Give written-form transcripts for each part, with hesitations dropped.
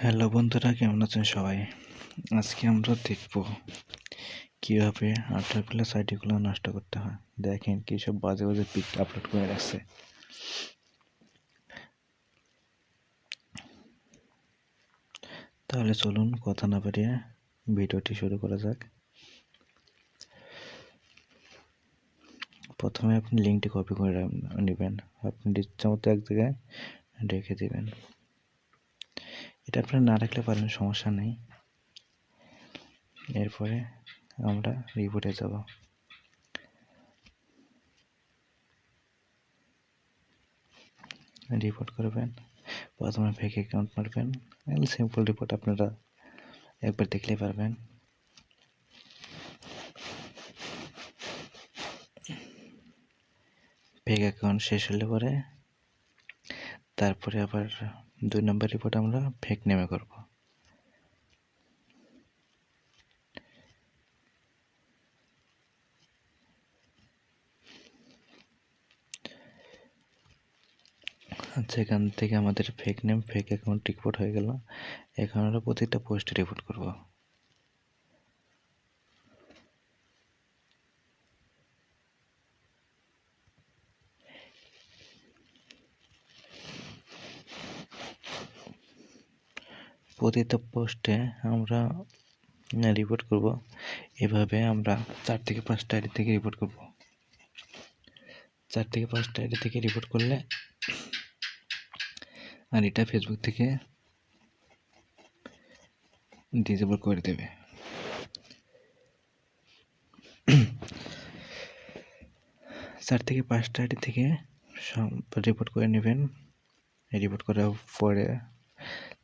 Hello বন্ধুরা, কেমন আছেন সবাই? আজকে আমরা দেখব কিভাবে আল্ট্রা প্লাস আইডিগুলো নষ্ট করতে হয়। দেখেন কি সব বাজে বাজে পিক আপলোড করে রাখছে। তাহলে চলুন কথা না বাড়িয়ে ভিডিওটি শুরু করা যাক। প্রথমে আপনি লিঙ্কটি কপি করে নেবেন, আপনি ইচ্ছা মতো এক জায়গায় রেখে দেবেন। এটা আপনারা না রাখলে পারেন, সমস্যা নেই। এরপরে আমরা রিপোর্টে যাব। রিপোর্ট করবেন, প্রথমে ফেক অ্যাকাউন্ট মারবেন। সিম্পল রিপোর্ট আপনারা একবার দেখলেই পারবেন। ফেক অ্যাকাউন্ট শেষ হলে পরে তারপরে আবার 2 নম্বর রিপোর্ট আমরা ফেক নেমে করব। আচ্ছা, এখান থেকে আমাদের fake name fake account report হয়ে গেল। এখন আমরা প্রত্যেকটা পোস্টে রিপোর্ট করব। প্রতিটা পোস্টে আমরা রিপোর্ট করব। এভাবে আমরা 4 থেকে 5টা আইডি থেকে রিপোর্ট করব। 4 থেকে 5টা আইডি থেকে রিপোর্ট করলে আর এটা ফেসবুক থেকে ডিসেবল করে দেবে। 4 থেকে 5টা আইডি থেকে রিপোর্ট করে নেবেন। রিপোর্ট করার পরে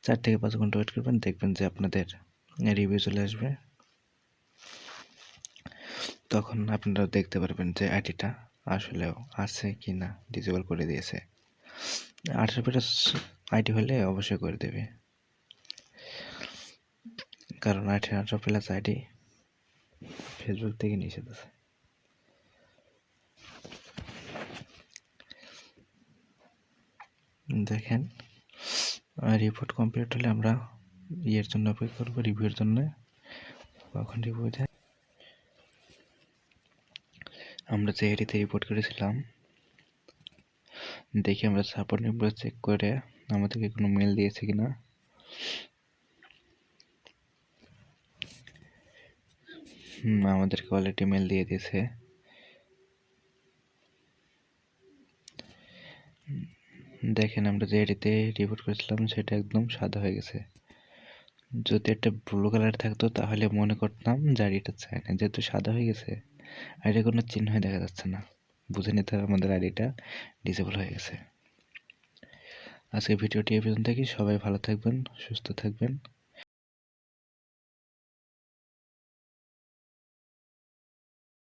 4 থেকে 5 ঘন্টা ওয়েট করবেন, দেখবেন যে আপনাদের রিভিউ চলে আসবে। তখন আপনারা দেখতে পারবেন যে আইডিটা আসলেও আছে কি না, ডিসেবল করে দিয়েছে। 18+ আইডি হলে অবশ্যই করে দেবে, কারণ 18+ আইডি ফেসবুক থেকে নিষেধ আছে। দেখেন, রিপোর্ট কমপ্লিট হলে আমরা ইয়ের জন্য অপেক্ষা করবো, রিভিউর জন্য। কখন রিভিউ দেয়? আমরা যে আইডিতে রিপোর্ট করেছিলাম, দেখি আমরা সাপোর্ট নিয়ে চেক করে আমাদেরকে কোনো মেল দিয়েছে কিনা। আমাদেরকে অলরেডি মেল দিয়ে দিয়েছে। দেখেন, আমরা যে আইডিতে রিপোর্ট করেছিলাম সেটা একদম সাদা হয়ে গেছে। যদি একটা ব্লু কালার থাকতো তাহলে মনে করতাম যে আইডিটা চাই না, যেহেতু সাদা হয়ে গেছে আইডির কোনো চিহ্ন দেখা যাচ্ছে না, বুঝে নিতে হবে আমাদের আইডিটা ডিসেবল হয়ে গেছে। আজকে ভিডিওটি এই পর্যন্ত। সবাই ভালো থাকবেন, সুস্থ থাকবেন।